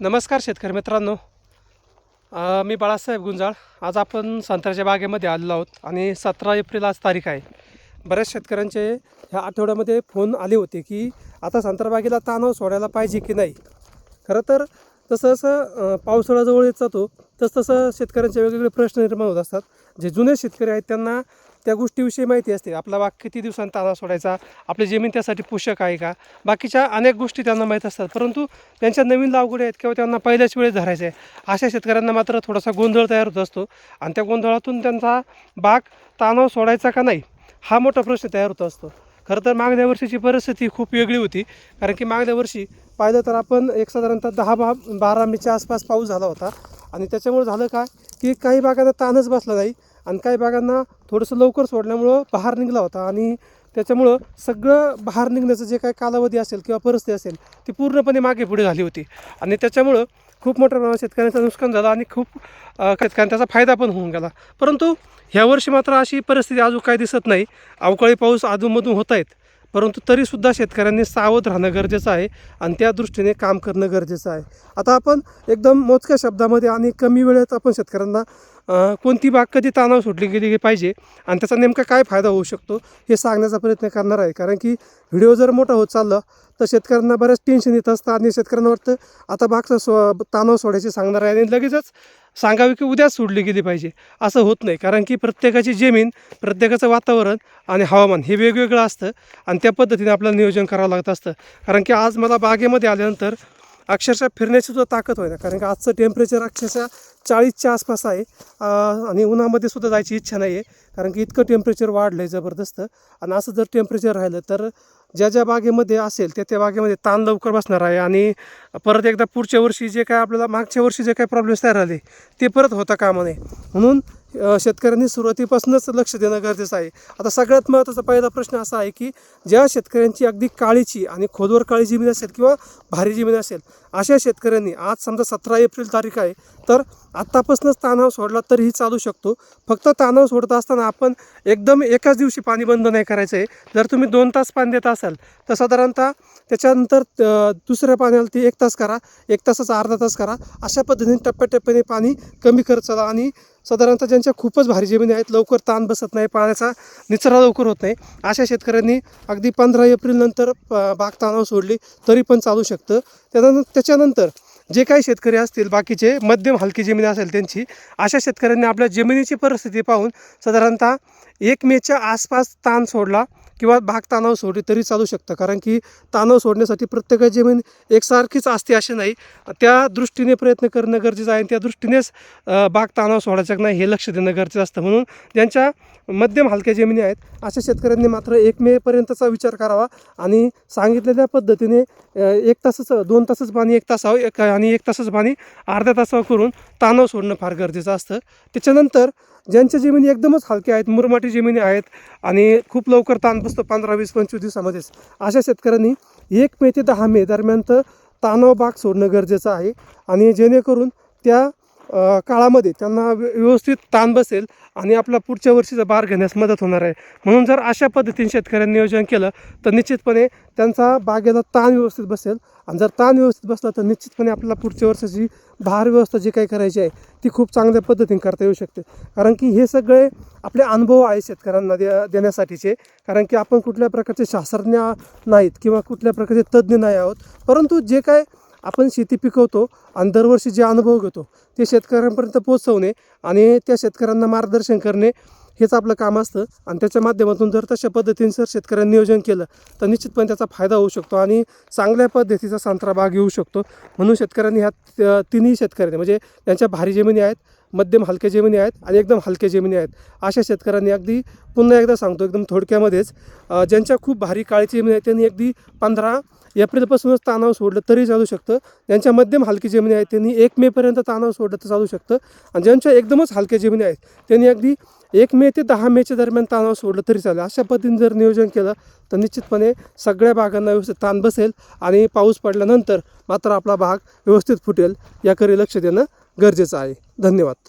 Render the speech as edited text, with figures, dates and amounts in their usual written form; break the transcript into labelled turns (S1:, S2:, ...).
S1: नमस्कार शेतकरी मित्रांनो. मी बाळासाहेब गुंजाळ. आज आपण संत्र्याच्या बागेमध्ये आलेलो आहोत आणि 17 एप्रिल आज तारीख आहे. बऱ्याच शेतकऱ्यांचे ह्या आठवड्यामध्ये फोन आले होते की आता संत्रा बागेला ताणावर सोडायला पाहिजे की नाही. खरं तर जसं जसं पावसाळा जवळ येत जातो तसं शेतकऱ्यांचे वेगवेगळे प्रश्न निर्माण होत असतात. जे जुने शेतकरी आहेत त्यांना त्या गोष्टीविषयी माहिती असते. आपला बाग किती दिवसांनी ताना सोडायचा, आपली जमीन त्यासाठी पोषक आहे का, बाकीच्या अनेक गोष्टी त्यांना माहीत असतात. परंतु त्यांच्या नवीन लागवडी आहेत किंवा त्यांना पहिल्याच वेळेस धरायचं आहे, अशा शेतकऱ्यांना मात्र थोडासा गोंधळ तयार होत असतो आणि त्या गोंधळातून त्यांचा बाग तानावर सोडायचा का नाही हा मोठा प्रश्न तयार होत असतो. खरं तर मागल्या वर्षीची परिस्थिती खूप वेगळी होती. कारण की मागल्या वर्षी पाहिलं तर आपण एक साधारणतः 10-12 मेच्या आसपास पाऊस झाला होता आणि त्याच्यामुळे झालं काय की काही बागांना ताणच बसला नाही आणि काही बागांना थोडंसं लवकर सोडल्यामुळं बहार निघला होता आणि त्याच्यामुळं सगळं बहार निघण्याचं जे काही कालावधी असेल किंवा परिस्थिती असेल ती पूर्णपणे मागे पुढे झाली होती आणि त्याच्यामुळं खूप मोठ्या प्रमाणात शेतकऱ्यांचं नुकसान झालं आणि खूप शेतकऱ्यांचा त्याचा फायदा पण होऊन गेला. परंतु ह्यावर्षी मात्र अशी परिस्थिती अजून काही दिसत नाही. अवकाळी पाऊस अधूनमधून होत आहेत, परंतु तरीसुद्धा शेतकऱ्यांनी सावध राहणं गरजेचं आहे आणि त्या दृष्टीने काम करणं गरजेचं आहे. आता आपण एकदम मोजक्या शब्दामध्ये आणि कमी वेळेत आपण शेतकऱ्यांना कोणती बाग कधी ताणावर सोडली गेली पाहिजे आणि त्याचा नेमका काय फायदा होऊ शकतो हे सांगण्याचा प्रयत्न करणार आहे. कारण की व्हिडिओ जर मोठा होत चालला तर शेतकऱ्यांना बऱ्याच टेन्शन येत असतं आणि शेतकऱ्यांना वाटतं आता बाग ताणावर सोडायची सांगणार आहे आणि लगेचच सांगावी की उद्याच सोडली गेली पाहिजे. असं होत नाही. कारण की प्रत्येकाची जमीन, प्रत्येकाचं वातावरण आणि हवामान हे वेगवेगळं असतं आणि त्या पद्धतीने आपल्याला नियोजन करावं लागत असतं. कारण की आज मला बागेमध्ये आल्यानंतर अक्षरशः फिरण्याची सुद्धा ताकद होईना. कारण की आजचं टेम्परेचर अक्षरशः 40च्या आसपास आहे आणि उन्हामध्ये सुद्धा जायची इच्छा नाही आहे. कारण की इतकं टेम्परेचर वाढलं आहे जबरदस्त. आणि असं जर टेम्परेचर राहिलं तर ज्या ज्या बागेमध्ये असेल त्या बागेमध्ये ताण लवकर बसणार आहे आणि परत एकदा पुढच्या वर्षी जे काय आपल्याला मागच्या वर्षी जे काही प्रॉब्लेम्स तयार झाले ते परत होता कामा नये. म्हणून शेतकऱ्यांनी सुरुवातीपासूनच लक्ष देणं गरजेचं आहे. आता सगळ्यात महत्त्वाचा पहिला प्रश्न असा आहे की ज्या शेतकऱ्यांची अगदी काळीची आणि खोदवर काळी जमीन असेल किंवा भारी जमीन असेल अशा शेतकऱ्यांनी आज समजा 17 एप्रिल तारीख आहे तर आत्तापासूनच ताणावर सोडला तरीही चालू शकतो. फक्त ताणावर सोडत असताना आपण एकदम एकाच दिवशी पाणी बंद नाही करायचं आहे. जर तुम्ही 2 तास पाणी देत असाल तर साधारणतः त्याच्यानंतर दुसऱ्या पाण्याला ते 1 तास करा, 1 तासाचा अर्धा तास करा. अशा पद्धतीने टप्प्याटप्प्याने पाणी कमी करत चला आणि साधारणतः ज्यांच्या खूपच भारी जमिनी आहेत, लवकर ताण बसत नाही, पाण्याचा निचरा लवकर होत नाही, अशा शेतकऱ्यांनी अगदी 15 एप्रिलनंतर बाग ताणावर सोडली तरी पण चालू शकतं. त्याच्यानंतर जे काही शेतकरी असतील बाकीचे मध्यम हलकी जमीन असेल त्यांची, अशा शेतकऱ्यांनी आपल्या जमिनीची परिस्थिती पाहून साधारणतः 1 मेच्या आसपास ताण सोडला किंवा बाग ताणावर सोडली तरी चालू शकतं. कारण की ताणावर सोडण्यासाठी प्रत्येकाची जमीन एकसारखीच असते अशी नाही. त्या दृष्टीने प्रयत्न करणं गरजेचं आहे आणि त्या दृष्टीनेच बाग ताणावर सोडायचं नाही हे लक्ष देणं गरजेचं असतं. म्हणून ज्यांच्या मध्यम हलक्या जमिनी आहेत अशा शेतकऱ्यांनी मात्र 1 मेपर्यंतचा विचार करावा आणि सांगितलेल्या पद्धतीने 1 तासाचं 2 तासाचं पाणी 1 तासावर आणि 1 तासाचं पाणी अर्ध्या तासावर करून ताणावर सोडणं फार गरजेचं असतं. त्याच्यानंतर ज्यांच्या जमिनी एकदमच हलक्या आहेत, मुरमाटी जमिनी आहेत आणि खूप लवकर ताण बसतो 15, 20, 25 दिवसामध्येच, अशा शेतकऱ्यांनी 1 मे ते 10 मे दरम्यान ताणावर बाग सोडणं गरजेचं आहे आणि जेणेकरून त्या काळामध्ये त्यांना व्यवस्थित ताण बसेल आणि आपला पुढच्या वर्षीचा बार घेण्यास मदत होणार आहे. म्हणून जर अशा पद्धतीने शेतकऱ्यांनी नियोजन केलं तर निश्चितपणे त्यांचा बागेला ताण व्यवस्थित बसेल आणि जर ताण व्यवस्थित बसला तर निश्चितपणे आपल्याला पुढच्या वर्षाची बहार व्यवस्था जी काही करायची आहे ती खूप चांगल्या पद्धतीने करता येऊ शकते. कारण की हे सगळे आपले अनुभव आहे शेतकऱ्यांना देण्यासाठीचे. कारण की आपण कुठल्या प्रकारचे शास्त्रज्ञ नाहीत किंवा कुठल्या प्रकारचे तज्ज्ञ नाही आहोत, परंतु जे काय आपण शेती पिकवतो आणि दरवर्षी जे अनुभव घेतो ते शेतकऱ्यांपर्यंत पोहोचवणे आणि त्या शेतकऱ्यांना मार्गदर्शन करणे हेच आपलं काम असतं. आणि त्याच्या माध्यमातून जर तशा पद्धतीने जर शेतकऱ्यांनी नियोजन केलं तर निश्चितपणे त्याचा फायदा होऊ शकतो आणि चांगल्या पद्धतीचा संत्रा बाग येऊ शकतो. म्हणून शेतकऱ्यांनी ह्या तिन्ही शेतकऱ्यांनी म्हणजे त्यांच्या भारी जमिनी आहेत, मध्यम हलक्या जमिनी आहेत आणि एकदम हलक्या जमिनी आहेत अशा शेतकऱ्यांनी अगदी पुन्हा एकदा सांगतो एकदम थोडक्यामध्येच, ज्यांच्या खूप भारी काळीची जमीन आहे त्यांनी अगदी 15 एप्रिलपासूनच ताणावर सोडलं तरी चालू शकतं. ज्यांच्या मध्यम हलकी जमिनी आहेत त्यांनी 1 मेपर्यंत ताणावर सोडलं तर चालू शकतं आणि ज्यांच्या एकदमच हलक्या जमिनी आहेत त्यांनी अगदी 1 मे ते 10 मेच्या दरम्यान ताणावर सोडलं तरी चालेल. अशा पद्धतीने जर नियोजन केलं तर निश्चितपणे सगळ्या बागांना व्यवस्थित ताण बसेल आणि पाऊस पडल्यानंतर मात्र आपला बाग व्यवस्थित फुटेल याकडे लक्ष देणं गरजेचं आहे. धन्यवाद.